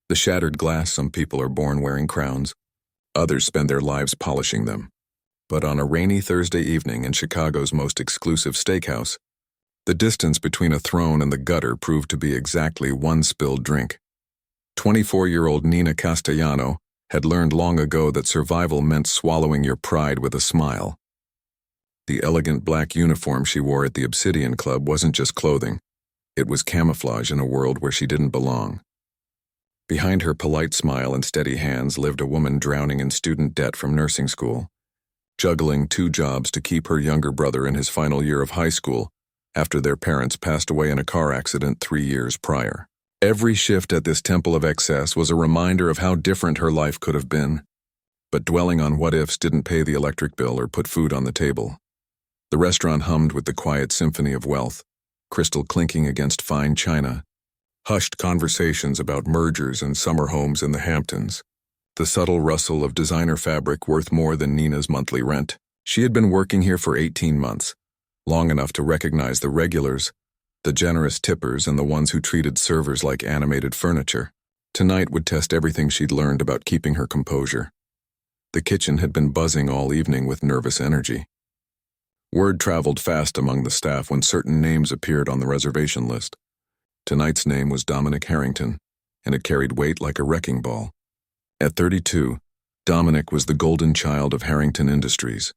The shattered glass, some people are born wearing crowns. Others spend their lives polishing them. But on a rainy Thursday evening in Chicago's most exclusive steakhouse, the distance between a throne and the gutter proved to be exactly one spilled drink. 24-year-old Nina Castellano had learned long ago that survival meant swallowing your pride with a smile. The elegant black uniform she wore at the Obsidian Club wasn't just clothing. It was camouflage in a world where she didn't belong. Behind her polite smile and steady hands lived a woman drowning in student debt from nursing school, juggling 2 jobs to keep her younger brother in his final year of high school after their parents passed away in a car accident 3 years prior. Every shift at this temple of excess was a reminder of how different her life could have been. But dwelling on what-ifs didn't pay the electric bill or put food on the table. The restaurant hummed with the quiet symphony of wealth, crystal clinking against fine china, hushed conversations about mergers and summer homes in the Hamptons, the subtle rustle of designer fabric worth more than Nina's monthly rent. She had been working here for 18 months, long enough to recognize the regulars, the generous tippers, and the ones who treated servers like animated furniture. Tonight would test everything she'd learned about keeping her composure. The kitchen had been buzzing all evening with nervous energy. Word traveled fast among the staff when certain names appeared on the reservation list. Tonight's name was Dominic Harrington, and it carried weight like a wrecking ball. At 32, Dominic was the golden child of Harrington Industries,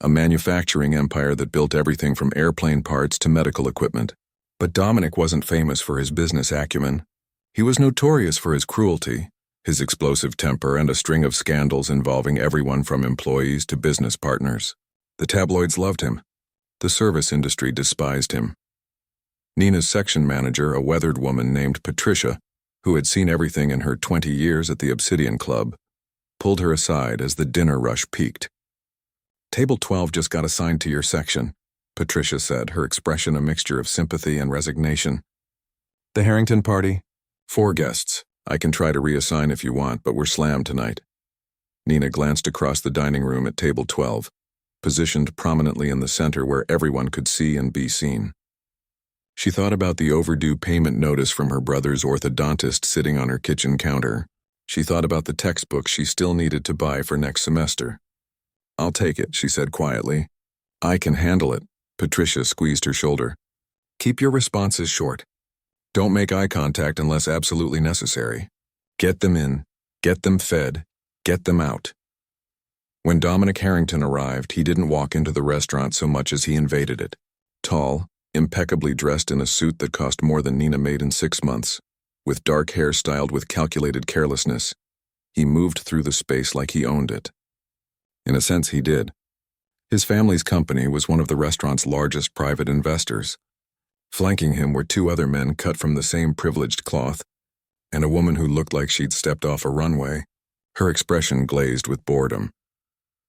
a manufacturing empire that built everything from airplane parts to medical equipment. But Dominic wasn't famous for his business acumen. He was notorious for his cruelty, his explosive temper, and a string of scandals involving everyone from employees to business partners. The tabloids loved him. The service industry despised him. Nina's section manager, a weathered woman named Patricia, who had seen everything in her 20 years at the Obsidian Club, pulled her aside as the dinner rush peaked. "Table 12 just got assigned to your section," Patricia said, her expression a mixture of sympathy and resignation. "The Harrington party? 4 guests. I can try to reassign if you want, but we're slammed tonight." Nina glanced across the dining room at table 12, positioned prominently in the center where everyone could see and be seen. She thought about the overdue payment notice from her brother's orthodontist sitting on her kitchen counter. She thought about the textbook she still needed to buy for next semester. "I'll take it," she said quietly. "I can handle it." Patricia squeezed her shoulder. "Keep your responses short. Don't make eye contact unless absolutely necessary. Get them in, get them fed, get them out." When Dominic Harrington arrived, he didn't walk into the restaurant so much as he invaded it. Tall, impeccably dressed in a suit that cost more than Nina made in 6 months, with dark hair styled with calculated carelessness, he moved through the space like he owned it. In a sense, he did. His family's company was one of the restaurant's largest private investors. Flanking him were 2 other men cut from the same privileged cloth, and a woman who looked like she'd stepped off a runway, her expression glazed with boredom.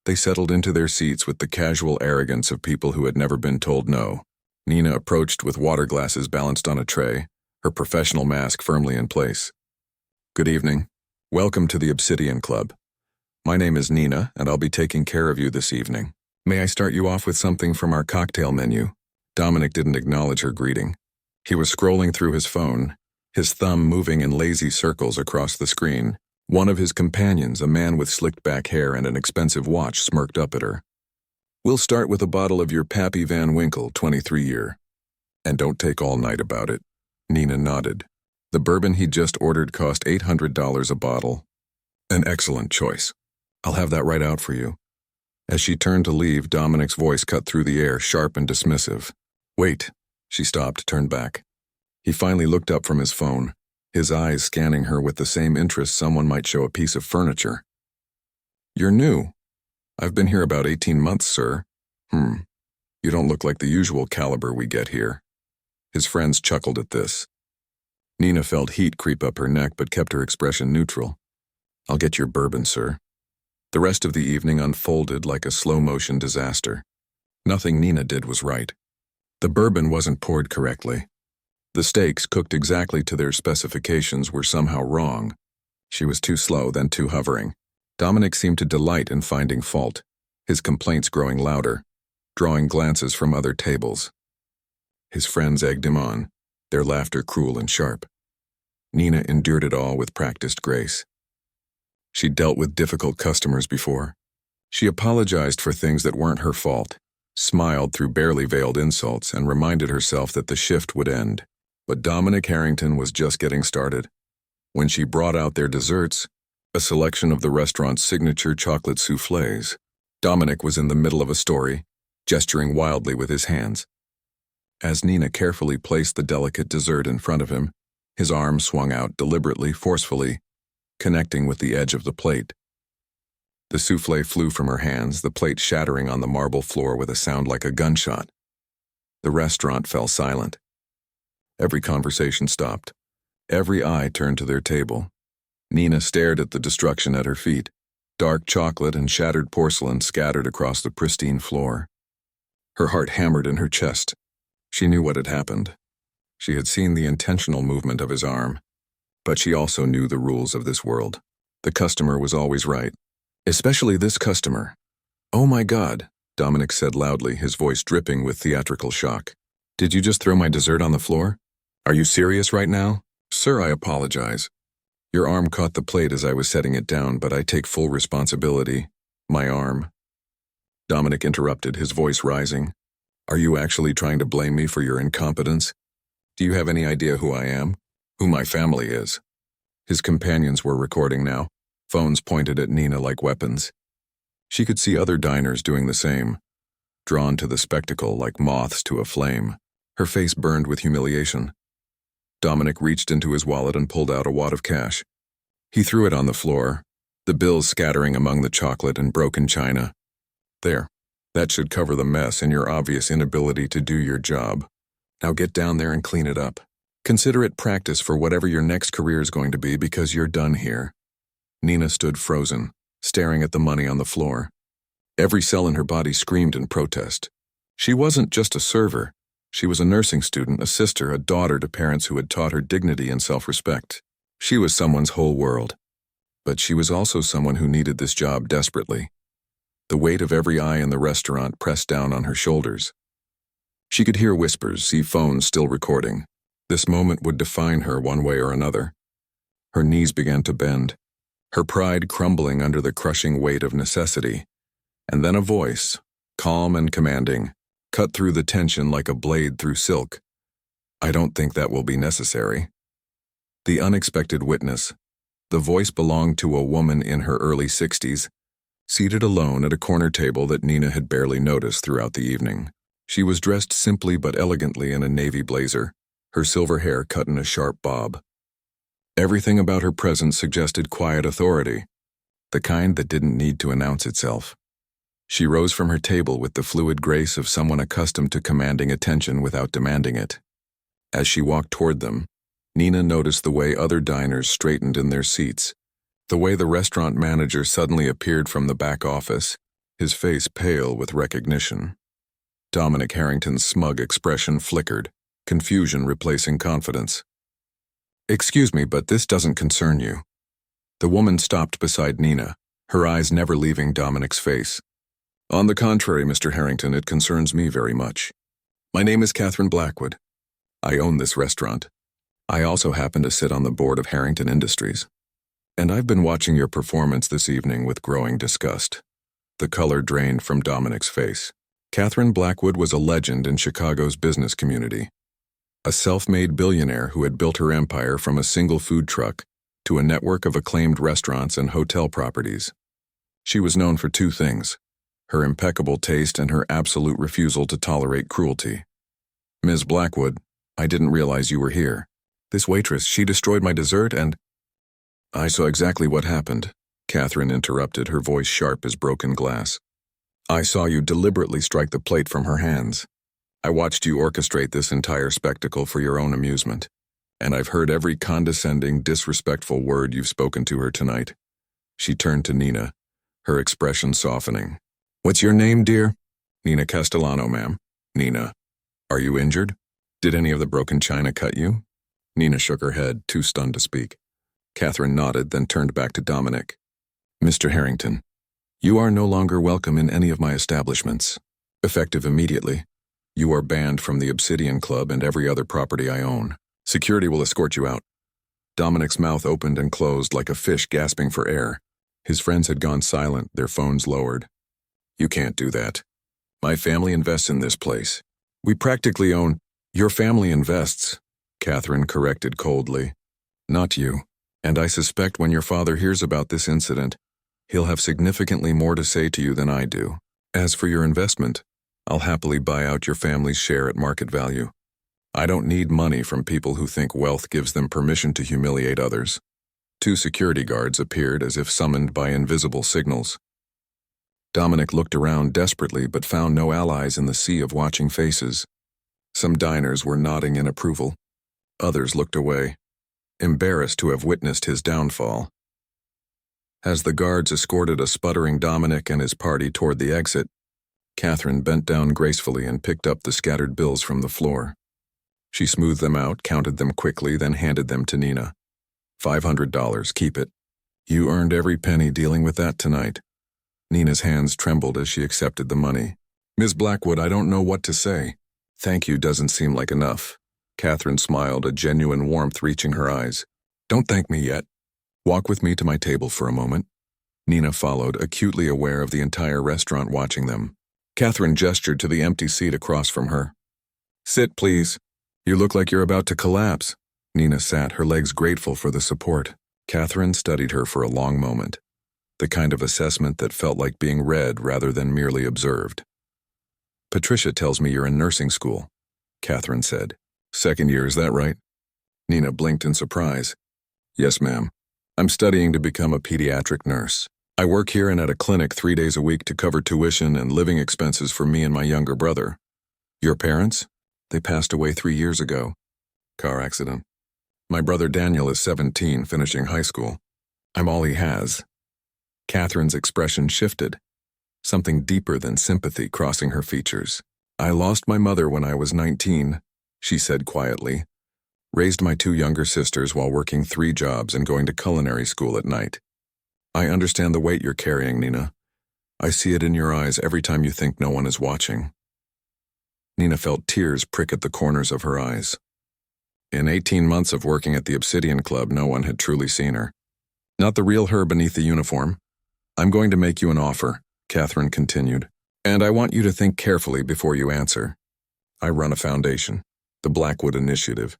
They settled into their seats with the casual arrogance of people who had never been told no. Nina approached with water glasses balanced on a tray, her professional mask firmly in place. "Good evening. Welcome to the Obsidian Club. My name is Nina, and I'll be taking care of you this evening. May I start you off with something from our cocktail menu?" Dominic didn't acknowledge her greeting. He was scrolling through his phone, his thumb moving in lazy circles across the screen. One of his companions, a man with slicked back hair and an expensive watch, smirked up at her. "We'll start with a bottle of your Pappy Van Winkle 23-year. And don't take all night about it." Nina nodded. The bourbon he'd just ordered cost $800 a bottle. "An excellent choice. I'll have that right out for you." As she turned to leave, Dominic's voice cut through the air, sharp and dismissive. "Wait." She stopped, turned back. He finally looked up from his phone, his eyes scanning her with the same interest someone might show a piece of furniture. "You're new." "I've been here about 18 months, sir." You don't look like the usual caliber we get here." His friends chuckled at this. Nina felt heat creep up her neck but kept her expression neutral. "I'll get your bourbon, sir." The rest of the evening unfolded like a slow-motion disaster. Nothing Nina did was right. The bourbon wasn't poured correctly. The steaks, cooked exactly to their specifications, were somehow wrong. She was too slow, then too hovering. Dominic seemed to delight in finding fault, his complaints growing louder, drawing glances from other tables. His friends egged him on, their laughter cruel and sharp. Nina endured it all with practiced grace. She'd dealt with difficult customers before. She apologized for things that weren't her fault, smiled through barely veiled insults, and reminded herself that the shift would end. But Dominic Harrington was just getting started. When she brought out their desserts, a selection of the restaurant's signature chocolate soufflés, Dominic was in the middle of a story, gesturing wildly with his hands. As Nina carefully placed the delicate dessert in front of him, his arm swung out deliberately, forcefully, connecting with the edge of the plate. The soufflé flew from her hands, the plate shattering on the marble floor with a sound like a gunshot. The restaurant fell silent. Every conversation stopped. Every eye turned to their table. Nina stared at the destruction at her feet, dark chocolate and shattered porcelain scattered across the pristine floor. Her heart hammered in her chest. She knew what had happened. She had seen the intentional movement of his arm, but she also knew the rules of this world. The customer was always right. Especially this customer. "Oh my God," Dominic said loudly, his voice dripping with theatrical shock. "Did you just throw my dessert on the floor? Are you serious right now?" "Sir, I apologize. Your arm caught the plate as I was setting it down, but I take full responsibility. My arm." Dominic interrupted, his voice rising. "Are you actually trying to blame me for your incompetence? Do you have any idea who I am? Who my family is?" His companions were recording now, phones pointed at Nina like weapons. She could see other diners doing the same, drawn to the spectacle like moths to a flame. Her face burned with humiliation. Dominic reached into his wallet and pulled out a wad of cash. He threw it on the floor, the bills scattering among the chocolate and broken china. "There, that should cover the mess and your obvious inability to do your job. Now get down there and clean it up. Consider it practice for whatever your next career is going to be, because you're done here." Nina stood frozen, staring at the money on the floor. Every cell in her body screamed in protest. She wasn't just a server. She was a nursing student, a sister, a daughter to parents who had taught her dignity and self-respect. She was someone's whole world. But she was also someone who needed this job desperately. The weight of every eye in the restaurant pressed down on her shoulders. She could hear whispers, see phones still recording. This moment would define her one way or another. Her knees began to bend, her pride crumbling under the crushing weight of necessity. And then a voice, calm and commanding, cut through the tension like a blade through silk. "I don't think that will be necessary." The unexpected witness. The voice belonged to a woman in her early 60s, seated alone at a corner table that Nina had barely noticed throughout the evening. She was dressed simply but elegantly in a navy blazer, her silver hair cut in a sharp bob. Everything about her presence suggested quiet authority, the kind that didn't need to announce itself. She rose from her table with the fluid grace of someone accustomed to commanding attention without demanding it. As she walked toward them, Nina noticed the way other diners straightened in their seats, the way the restaurant manager suddenly appeared from the back office, his face pale with recognition. Dominic Harrington's smug expression flickered, confusion replacing confidence. "Excuse me, but this doesn't concern you." The woman stopped beside Nina, her eyes never leaving Dominic's face. "On the contrary, Mr. Harrington, it concerns me very much. My name is Catherine Blackwood. I own this restaurant. I also happen to sit on the board of Harrington Industries. And I've been watching your performance this evening with growing disgust." The color drained from Dominic's face. Catherine Blackwood was a legend in Chicago's business community. A self-made billionaire who had built her empire from a single food truck to a network of acclaimed restaurants and hotel properties. She was known for two things: her impeccable taste and her absolute refusal to tolerate cruelty. "Ms. Blackwood, I didn't realize you were here. This waitress, she destroyed my dessert and—" "I saw exactly what happened," Catherine interrupted, her voice sharp as broken glass. "I saw you deliberately strike the plate from her hands. I watched you orchestrate this entire spectacle for your own amusement, and I've heard every condescending, disrespectful word you've spoken to her tonight." She turned to Nina, her expression softening. "What's your name, dear?" "Nina Castellano, ma'am." "Nina, are you injured? Did any of the broken china cut you?" Nina shook her head, too stunned to speak. Catherine nodded, then turned back to Dominic. "Mr. Harrington, you are no longer welcome in any of my establishments. Effective immediately, you are banned from the Obsidian Club and every other property I own. Security will escort you out." Dominic's mouth opened and closed like a fish gasping for air. His friends had gone silent, their phones lowered. You can't do that. My family invests in this place. We practically own— Your family invests, Catherine corrected coldly. Not you. And I suspect when your father hears about this incident, he'll have significantly more to say to you than I do. As for your investment, I'll happily buy out your family's share at market value. I don't need money from people who think wealth gives them permission to humiliate others. 2 security guards appeared as if summoned by invisible signals. Dominic looked around desperately but found no allies in the sea of watching faces. Some diners were nodding in approval. Others looked away, embarrassed to have witnessed his downfall. As the guards escorted a sputtering Dominic and his party toward the exit, Catherine bent down gracefully and picked up the scattered bills from the floor. She smoothed them out, counted them quickly, then handed them to Nina. $500, keep it. You earned every penny dealing with that tonight. Nina's hands trembled as she accepted the money. Ms. Blackwood, I don't know what to say. Thank you doesn't seem like enough. Catherine smiled, a genuine warmth reaching her eyes. Don't thank me yet. Walk with me to my table for a moment. Nina followed, acutely aware of the entire restaurant watching them. Catherine gestured to the empty seat across from her. Sit, please. You look like you're about to collapse. Nina sat, her legs grateful for the support. Catherine studied her for a long moment, the kind of assessment that felt like being read rather than merely observed. Patricia tells me you're in nursing school, Catherine said. 2nd year, is that right? Nina blinked in surprise. Yes, ma'am. I'm studying to become a pediatric nurse. I work here and at a clinic 3 days a week to cover tuition and living expenses for me and my younger brother. Your parents? They passed away 3 years ago. Car accident. My brother Daniel is 17, finishing high school. I'm all he has. Catherine's expression shifted, something deeper than sympathy crossing her features. I lost my mother when I was 19, she said quietly. Raised my 2 younger sisters while working 3 jobs and going to culinary school at night. I understand the weight you're carrying, Nina. I see it in your eyes every time you think no one is watching. Nina felt tears prick at the corners of her eyes. In 18 months of working at the Obsidian Club, no one had truly seen her. Not the real her beneath the uniform. I'm going to make you an offer, Catherine continued, and I want you to think carefully before you answer. I run a foundation, the Blackwood Initiative.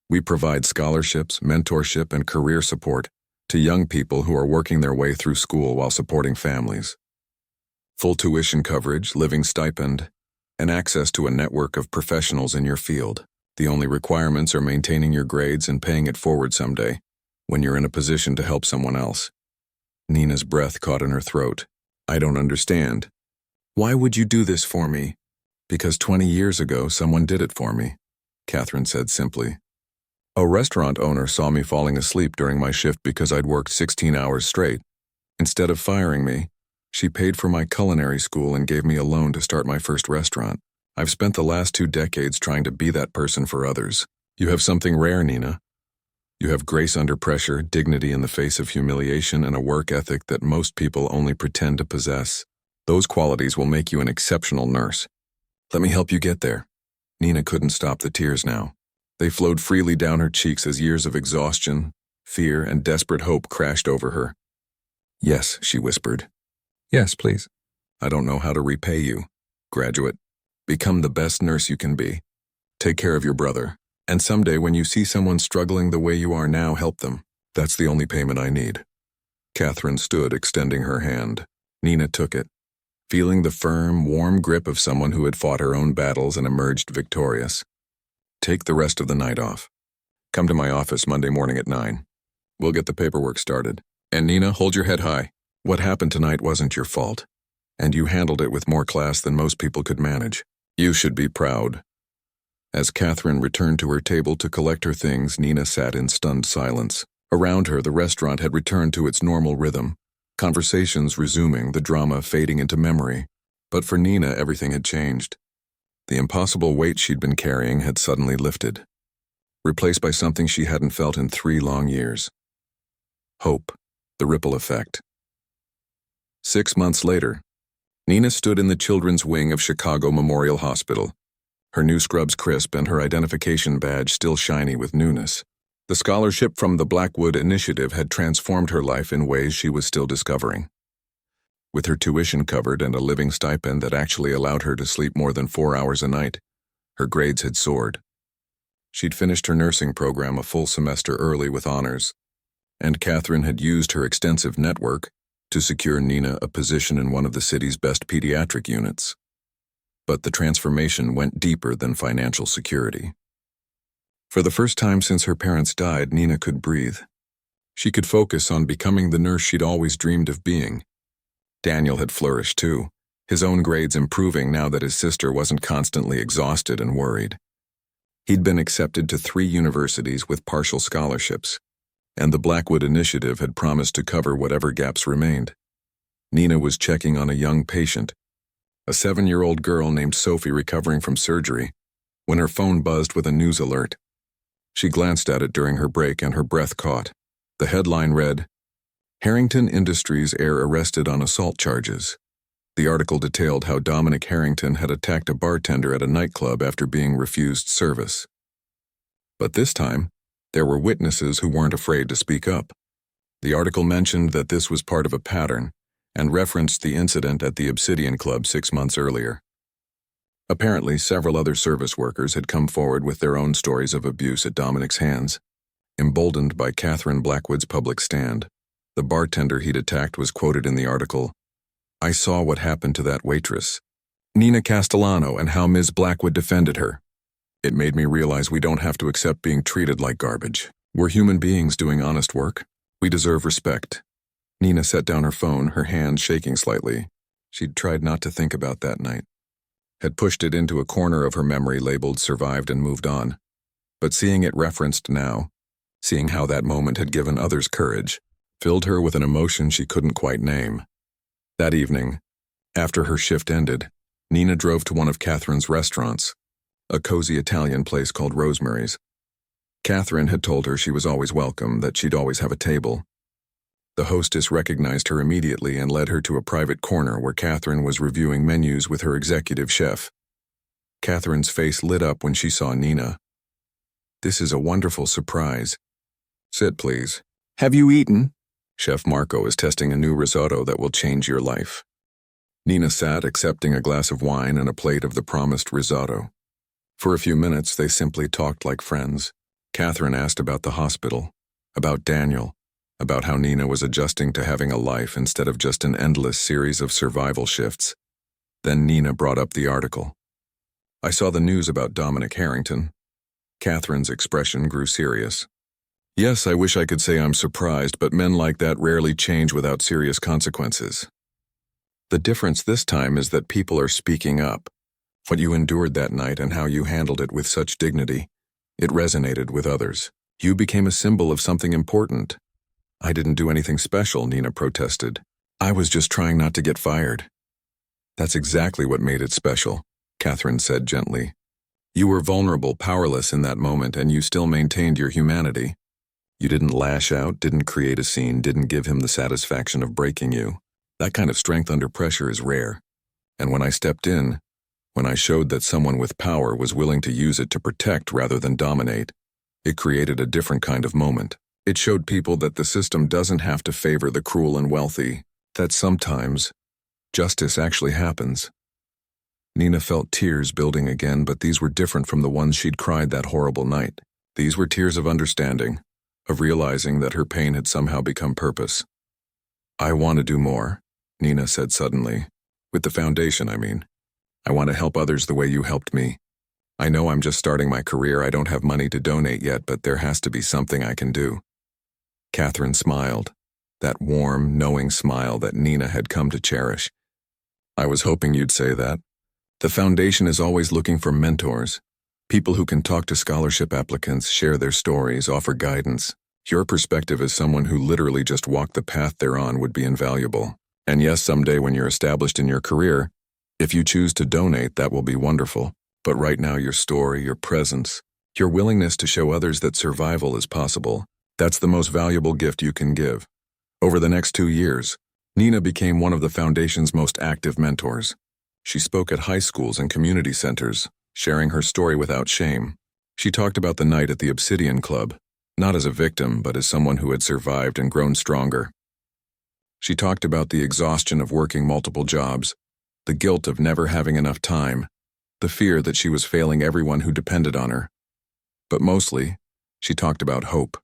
We provide scholarships, mentorship, and career support to young people who are working their way through school while supporting families. Full tuition coverage, living stipend, and access to a network of professionals in your field. The only requirements are maintaining your grades and paying it forward someday, when you're in a position to help someone else. Nina's breath caught in her throat. I don't understand. Why would you do this for me? Because 20 years ago, someone did it for me, Catherine said simply. A restaurant owner saw me falling asleep during my shift because I'd worked 16 hours straight. Instead of firing me, she paid for my culinary school and gave me a loan to start my first restaurant. I've spent the last 2 decades trying to be that person for others. You have something rare, Nina. You have grace under pressure, dignity in the face of humiliation, and a work ethic that most people only pretend to possess. Those qualities will make you an exceptional nurse. Let me help you get there. Nina couldn't stop the tears now. They flowed freely down her cheeks as years of exhaustion, fear, and desperate hope crashed over her. Yes, she whispered. Yes, please. I don't know how to repay you, graduate. Become the best nurse you can be. Take care of your brother. And someday when you see someone struggling the way you are now, help them. That's the only payment I need. Catherine stood, extending her hand. Nina took it, feeling the firm, warm grip of someone who had fought her own battles and emerged victorious. Take the rest of the night off. Come to my office Monday morning at 9. We'll get the paperwork started. And Nina, hold your head high. What happened tonight wasn't your fault, and you handled it with more class than most people could manage. You should be proud. As Catherine returned to her table to collect her things, Nina sat in stunned silence. Around her, the restaurant had returned to its normal rhythm, conversations resuming, the drama fading into memory. But for Nina, everything had changed. The impossible weight she'd been carrying had suddenly lifted, replaced by something she hadn't felt in 3 long years. Hope, the ripple effect. 6 months later, Nina stood in the children's wing of Chicago Memorial Hospital, her new scrubs crisp and her identification badge still shiny with newness. The scholarship from the Blackwood Initiative had transformed her life in ways she was still discovering. With her tuition covered and a living stipend that actually allowed her to sleep more than 4 hours a night, her grades had soared. She'd finished her nursing program a full semester early with honors, and Catherine had used her extensive network to secure Nina a position in one of the city's best pediatric units. But the transformation went deeper than financial security. For the first time since her parents died, Nina could breathe. She could focus on becoming the nurse she'd always dreamed of being. Daniel had flourished too, his own grades improving now that his sister wasn't constantly exhausted and worried. He'd been accepted to 3 universities with partial scholarships, and the Blackwood Initiative had promised to cover whatever gaps remained. Nina was checking on a young patient, a 7-year-old girl named Sophie recovering from surgery, when her phone buzzed with a news alert. She glanced at it during her break and her breath caught. The headline read, "Harrington Industries heir arrested on assault charges." The article detailed how Dominic Harrington had attacked a bartender at a nightclub after being refused service. But this time, there were witnesses who weren't afraid to speak up. The article mentioned that this was part of a pattern and referenced the incident at the Obsidian Club 6 months earlier. Apparently, several other service workers had come forward with their own stories of abuse at Dominic's hands. Emboldened by Catherine Blackwood's public stand, the bartender he'd attacked was quoted in the article, "I saw what happened to that waitress, Nina Castellano, and how Ms. Blackwood defended her. It made me realize we don't have to accept being treated like garbage. We're human beings doing honest work. We deserve respect." Nina set down her phone, her hand shaking slightly. She'd tried not to think about that night, had pushed it into a corner of her memory labeled survived and moved on. But seeing it referenced now, seeing how that moment had given others courage, filled her with an emotion she couldn't quite name. That evening, after her shift ended, Nina drove to one of Catherine's restaurants, a cozy Italian place called Rosemary's. Catherine had told her she was always welcome, that she'd always have a table. The hostess recognized her immediately and led her to a private corner where Catherine was reviewing menus with her executive chef. Catherine's face lit up when she saw Nina. "This is a wonderful surprise. Sit, please. Have you eaten? Chef Marco is testing a new risotto that will change your life." Nina sat, accepting a glass of wine and a plate of the promised risotto. For a few minutes, they simply talked like friends. Catherine asked about the hospital, about Daniel, about how Nina was adjusting to having a life instead of just an endless series of survival shifts. Then Nina brought up the article. "I saw the news about Dominic Harrington." Catherine's expression grew serious. "Yes, I wish I could say I'm surprised, but men like that rarely change without serious consequences. The difference this time is that people are speaking up. What you endured that night and how you handled it with such dignity, it resonated with others. You became a symbol of something important." "I didn't do anything special," Nina protested. "I was just trying not to get fired." "That's exactly what made it special," Catherine said gently. "You were vulnerable, powerless in that moment, and you still maintained your humanity. You didn't lash out, didn't create a scene, didn't give him the satisfaction of breaking you. That kind of strength under pressure is rare. And when I stepped in, when I showed that someone with power was willing to use it to protect rather than dominate, it created a different kind of moment. It showed people that the system doesn't have to favor the cruel and wealthy, that sometimes justice actually happens." Nina felt tears building again, but these were different from the ones she'd cried that horrible night. These were tears of understanding, of realizing that her pain had somehow become purpose. "I want to do more," Nina said suddenly. "With the foundation, I mean. I want to help others the way you helped me. I know I'm just starting my career, I don't have money to donate yet, but there has to be something I can do." Catherine smiled, that warm, knowing smile that Nina had come to cherish. "I was hoping you'd say that. The foundation is always looking for mentors, people who can talk to scholarship applicants, share their stories, offer guidance. Your perspective as someone who literally just walked the path they're on would be invaluable. And yes, someday when you're established in your career, if you choose to donate, that will be wonderful. But right now, your story, your presence, your willingness to show others that survival is possible, that's the most valuable gift you can give." Over the next 2 years, Nina became one of the Foundation's most active mentors. She spoke at high schools and community centers, sharing her story without shame. She talked about the night at the Obsidian Club, not as a victim, but as someone who had survived and grown stronger. She talked about the exhaustion of working multiple jobs, the guilt of never having enough time, the fear that she was failing everyone who depended on her. But mostly, she talked about hope,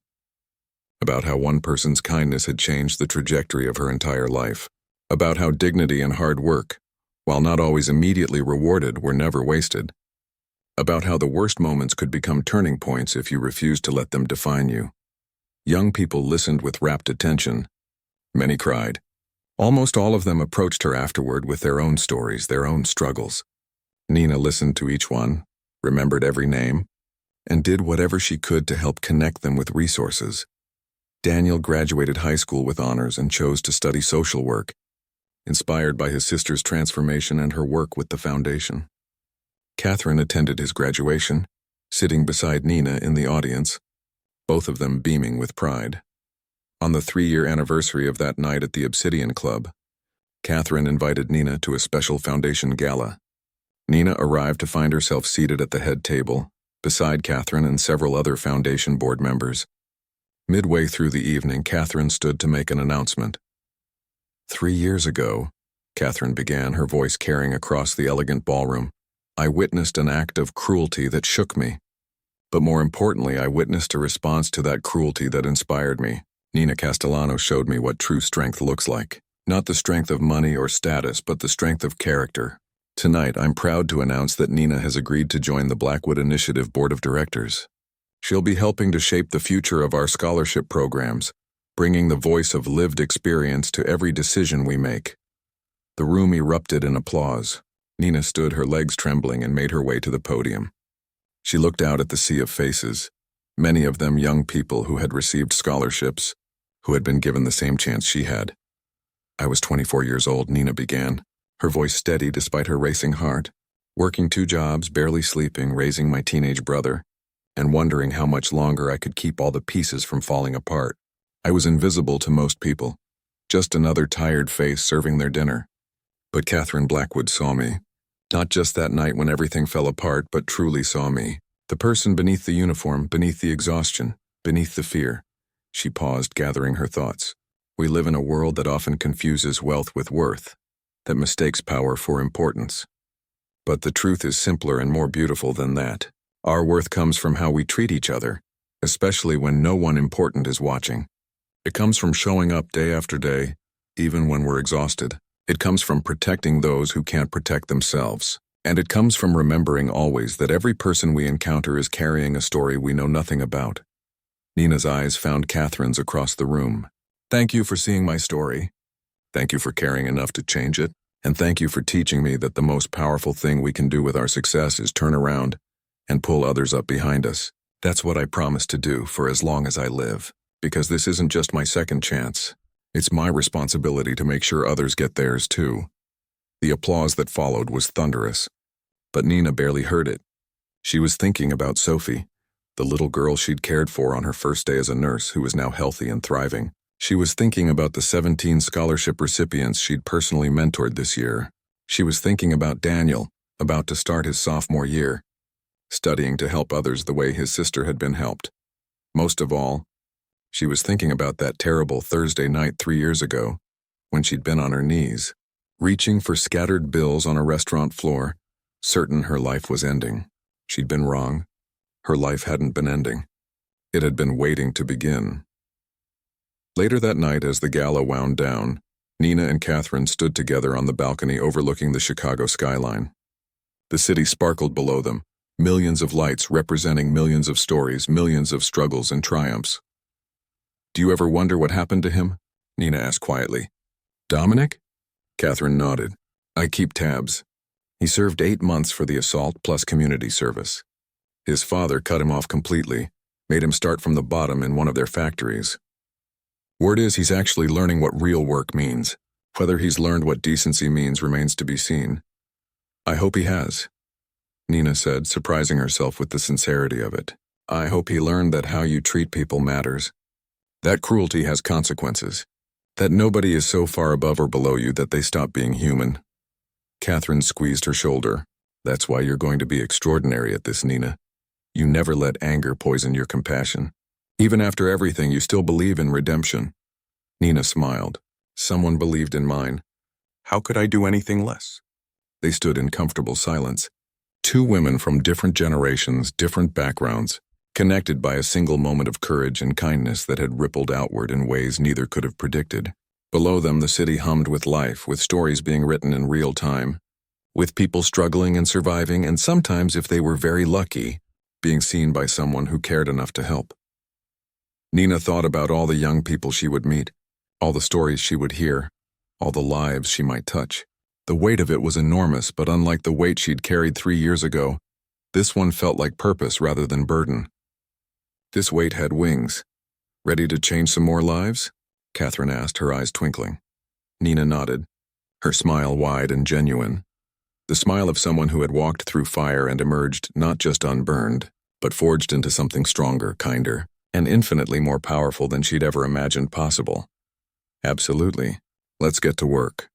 about how one person's kindness had changed the trajectory of her entire life, about how dignity and hard work, while not always immediately rewarded, were never wasted, about how the worst moments could become turning points if you refused to let them define you. Young people listened with rapt attention. Many cried. Almost all of them approached her afterward with their own stories, their own struggles. Nina listened to each one, remembered every name, and did whatever she could to help connect them with resources. Daniel graduated high school with honors and chose to study social work, inspired by his sister's transformation and her work with the foundation. Catherine attended his graduation, sitting beside Nina in the audience, both of them beaming with pride. On the 3-year anniversary of that night at the Obsidian Club, Catherine invited Nina to a special foundation gala. Nina arrived to find herself seated at the head table, beside Catherine and several other foundation board members. Midway through the evening, Catherine stood to make an announcement. 3 years ago, Catherine began, her voice carrying across the elegant ballroom, I witnessed an act of cruelty that shook me. But more importantly, I witnessed a response to that cruelty that inspired me. Nina Castellano showed me what true strength looks like. Not the strength of money or status, but the strength of character. Tonight, I'm proud to announce that Nina has agreed to join the Blackwood Initiative Board of Directors. She'll be helping to shape the future of our scholarship programs, bringing the voice of lived experience to every decision we make. The room erupted in applause. Nina stood, her legs trembling, and made her way to the podium. She looked out at the sea of faces, many of them young people who had received scholarships, who had been given the same chance she had. I was 24 years old, Nina began, her voice steady despite her racing heart, working 2 jobs, barely sleeping, raising my teenage brother, and wondering how much longer I could keep all the pieces from falling apart. I was invisible to most people, just another tired face serving their dinner. But Catherine Blackwood saw me. Not just that night when everything fell apart, but truly saw me. The person beneath the uniform, beneath the exhaustion, beneath the fear. She paused, gathering her thoughts. We live in a world that often confuses wealth with worth, that mistakes power for importance. But the truth is simpler and more beautiful than that. Our worth comes from how we treat each other, especially when no one important is watching. It comes from showing up day after day, even when we're exhausted. It comes from protecting those who can't protect themselves. And it comes from remembering always that every person we encounter is carrying a story we know nothing about. Nina's eyes found Catherine's across the room. Thank you for seeing my story. Thank you for caring enough to change it. And thank you for teaching me that the most powerful thing we can do with our success is turn around and pull others up behind us. That's what I promise to do for as long as I live. Because this isn't just my second chance. It's my responsibility to make sure others get theirs too. The applause that followed was thunderous. But Nina barely heard it. She was thinking about Sophie, the little girl she'd cared for on her first day as a nurse who was now healthy and thriving. She was thinking about the 17 scholarship recipients she'd personally mentored this year. She was thinking about Daniel, about to start his sophomore year, studying to help others the way his sister had been helped. Most of all, she was thinking about that terrible Thursday night 3 years ago, when she'd been on her knees, reaching for scattered bills on a restaurant floor, certain her life was ending. She'd been wrong. Her life hadn't been ending. It had been waiting to begin. Later that night, as the gala wound down, Nina and Catherine stood together on the balcony overlooking the Chicago skyline. The city sparkled below them, millions of lights representing millions of stories, millions of struggles and triumphs. Do you ever wonder what happened to him? Nina asked quietly. Dominic? Catherine nodded. I keep tabs. He served 8 months for the assault plus community service. His father cut him off completely, made him start from the bottom in one of their factories. Word is he's actually learning what real work means. Whether he's learned what decency means remains to be seen. I hope he has, Nina said, surprising herself with the sincerity of it. I hope he learned that how you treat people matters. That cruelty has consequences. That nobody is so far above or below you that they stop being human. Catherine squeezed her shoulder. That's why you're going to be extraordinary at this, Nina. You never let anger poison your compassion. Even after everything, you still believe in redemption." Nina smiled. "Someone believed in mine. How could I do anything less?" They stood in comfortable silence. Two women from different generations, different backgrounds, connected by a single moment of courage and kindness that had rippled outward in ways neither could have predicted. Below them, the city hummed with life, with stories being written in real time, with people struggling and surviving, and sometimes, if they were very lucky, being seen by someone who cared enough to help. Nina thought about all the young people she would meet, all the stories she would hear, all the lives she might touch. The weight of it was enormous, but unlike the weight she'd carried 3 years ago, this one felt like purpose rather than burden. This weight had wings. "Ready to change some more lives?" Catherine asked, her eyes twinkling. Nina nodded, her smile wide and genuine. The smile of someone who had walked through fire and emerged not just unburned, but forged into something stronger, kinder, and infinitely more powerful than she'd ever imagined possible. "Absolutely. Let's get to work."